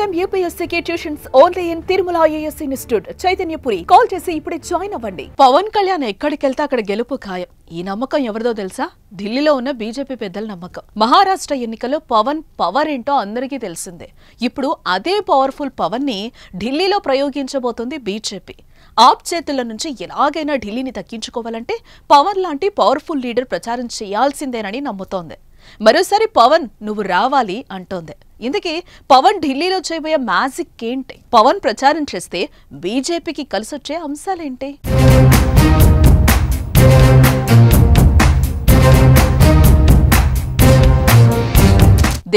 IIM UPSC tuitions only in Tirumala IAS institute Chaitanyapuri. Call చేసి ఇప్పుడే join అవ్వండి. పవన్ కళ్యాణ్ ఎక్కడికెళ్తే అక్కడ గెలుపు ఖాయం. ఈ నమ్మకం ఎవరిదో తెలుసా? ఢిల్లీలో ఉన్న బీజేపీ పెద్దల నమ్మకం. మహారాష్ట్ర ఎన్నికల్లో పవన్ పవర్ ఏంటో అందరికీ తెలిసిందే. ఇప్పుడు అదే పవర్ఫుల్ పవన్ ని ఢిల్లీలో ప్రయోగించబోతోంది బీజేపీ. ఆప్ చేతుల నుంచి ఎలాగైనా ఢిల్లీని దక్కించుకోవాలంటే పవన్ లాంటి పవర్ఫుల్ లీడర్ ప్రచారం చేయాల్సిందేనని నమ్ముతోంది. మరోసారి పవన్ నువ్వు రావాలి అంటోంది. ఇందుకే పవన్ ఢిల్లీలో చేయబోయే మ్యాజిక్ ఏంటి? పవన్ ప్రచారం చేస్తే బీజేపీకి కలిసొచ్చే అంశాలేంటి?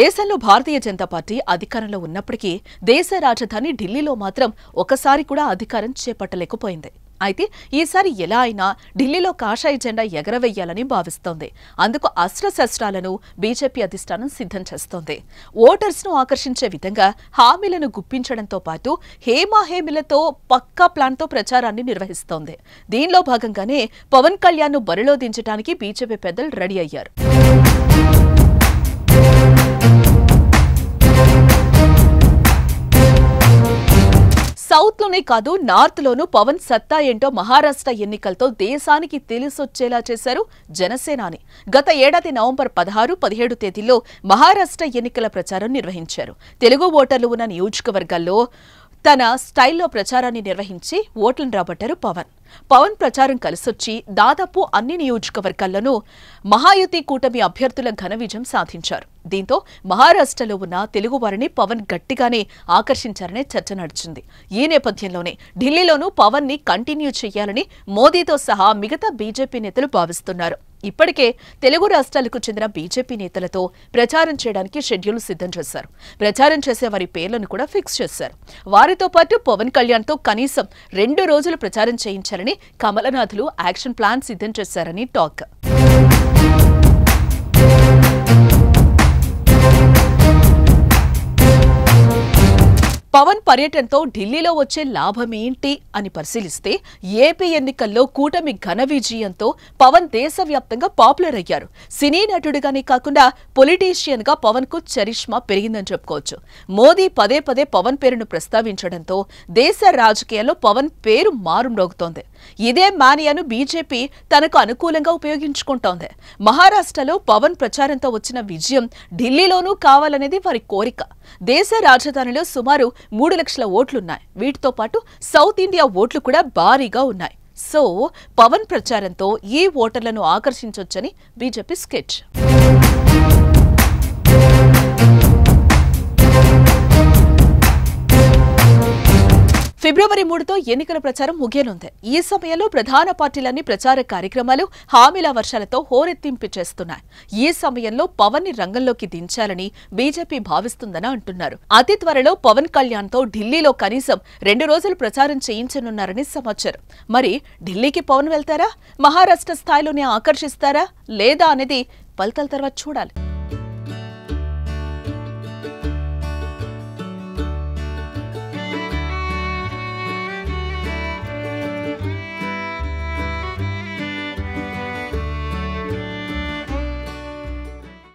దేశంలో భారతీయ జనతా పార్టీ అధికారంలో ఉన్నప్పటికీ దేశ రాజధాని ఢిల్లీలో మాత్రం ఒకసారి కూడా అధికారం చేపట్టలేకపోయింది. అయితే ఈసారి ఎలా అయినా ఢిల్లీలో కాషాయ జెండా ఎగరవేయాలని భావిస్తోంది. అందుకు అస్త్రశస్త్రాలను బీజేపీ అధిష్టానం సిద్ధం చేస్తోంది. ఓటర్స్ ను ఆకర్షించే విధంగా హామీలను గుప్పించడంతో పాటు హేమీలతో పక్కా ప్లాన్తో ప్రచారాన్ని నిర్వహిస్తోంది. దీనిలో భాగంగానే పవన్ కళ్యాణ్ ను బరిలో దించడానికి బీజేపీ పెద్దలు రెడీ అయ్యారు. సౌత్ లోనే కాదు, నార్త్ లోనూ పవన్ సత్తా ఏంటో మహారాష్ట్ర ఎన్నికలతో దేశానికి తెలిసొచ్చేలా చేశారు జనసేనాని. గత ఏడాది నవంబర్ 16, 17 తేదీల్లో మహారాష్ట్ర ఎన్నికల ప్రచారం నిర్వహించారు. తెలుగు ఓటర్లు ఉన్న నియోజకవర్గాల్లో తన స్టైల్లో ప్రచారాన్ని నిర్వహించి ఓట్లను రాబట్టారు పవన్ ప్రచారం కలిసొచ్చి దాదాపు అన్ని నియోజకవర్గాల్లోనూ మహాయుతి కూటమి అభ్యర్థుల ఘన విజయం సాధించారు. దీంతో మహారాష్ట్రలో ఉన్న తెలుగువారిని పవన్ గట్టిగానే ఆకర్షించారనే చర్చ నడిచింది. ఈ నేపథ్యంలోనే ఢిల్లీలోనూ పవన్ ని కంటిన్యూ చేయాలని మోదీతో సహా మిగతా బీజేపీ నేతలు భావిస్తున్నారు. ఇప్పటికే తెలుగు రాష్ట్రాలకు చెందిన బీజేపీ నేతలతో ప్రచారం చేయడానికి షెడ్యూల్ సిద్ధం చేశారు. ప్రచారం చేసే వారి పేర్లను కూడా ఫిక్స్ చేశారు. వారితో పాటు పవన్ కళ్యాణ్ తో కనీసం 2 రోజులు ప్రచారం చేయించాలని కమలనాథులు యాక్షన్ ప్లాన్ సిద్ధం చేశారని టాక్. పవన్ పర్యటనతో ఢిల్లీలో వచ్చే లాభమేంటి అని పరిశీలిస్తే ఏపీ ఎన్నికల్లో కూటమి ఘన విజయంతో పవన్ దేశవ్యాప్తంగా పాపులర్ అయ్యారు. సినీ నటుడిగానే కాకుండా పొలిటీషియన్ గా పవన్ కు చరిష్మా పెరిగిందని చెప్పుకోవచ్చు. మోదీ పదే పదే పవన్ పేరును ప్రస్తావించడంతో దేశ రాజకీయాల్లో పవన్ పేరు మారుమ్రోగుతోంది. ఇదే మానియాను బీజేపీ తనకు అనుకూలంగా ఉపయోగించుకుంటోంది. మహారాష్ట్రలో పవన్ ప్రచారంతో వచ్చిన విజయం ఢిల్లీలోనూ కావాలనేది వారి కోరిక. దేశ రాజధానిలో సుమారు 3 లక్షల ఓట్లున్నాయి. వీటితో పాటు సౌత్ ఇండియా ఓట్లు కూడా భారీగా ఉన్నాయి. సో పవన్ ప్రచారంతో ఈ ఓటర్లను ఆకర్షించొచ్చని బీజేపీ స్కెచ్. ఫిబ్రవరి 3తో ఎన్నికల ప్రచారం ముగియనుంది. ఈ సమయంలో ప్రధాన పార్టీలన్నీ ప్రచార కార్యక్రమాలు హామీల వర్షాలతో హోరెత్తింపు చేస్తున్నాయి. ఈ సమయంలో పవన్ ని రంగంలోకి దించాలని బీజేపీ భావిస్తుందని అంటున్నారు. అతి త్వరలో పవన్ కళ్యాణ్ తో ఢిల్లీలో కనీసం 2 రోజులు ప్రచారం చేయించనున్నారని సమాచారం. మరి ఢిల్లీకి పవన్ వెళ్తారా? మహారాష్ట్ర స్థాయిలోనే ఆకర్షిస్తారా లేదా అనేది ఫలితాల తర్వాత చూడాలి.